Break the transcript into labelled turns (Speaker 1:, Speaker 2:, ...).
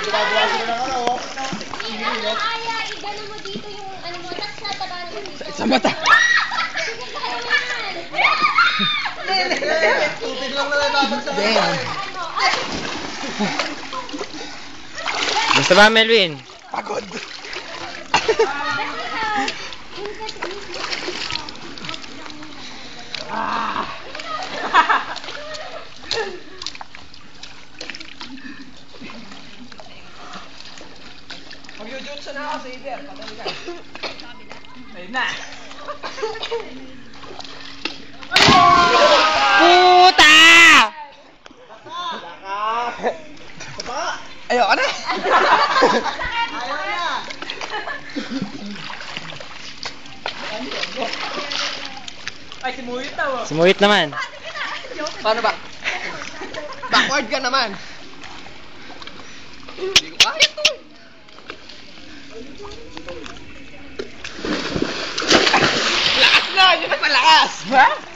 Speaker 1: Ginagawa sila ng ano.
Speaker 2: Aya, igano mo dito yung ano mo, tapos nataba mo dito.
Speaker 3: Sa mata.
Speaker 1: Tubig lang na babagsak.
Speaker 3: Gusto ba, Melvin?
Speaker 1: Pagod. Mag-YouTube na ako sa Iber. Patay ka. Ayun na.
Speaker 3: Puta!
Speaker 1: Ayoko na.
Speaker 2: Ayaw
Speaker 1: na. Ay, simuhit daw.
Speaker 3: Sumuhit naman.
Speaker 1: Paano ba? Backward ka naman. Hindi ko kaya to. Lakas na! Yun ang malakas! Ha?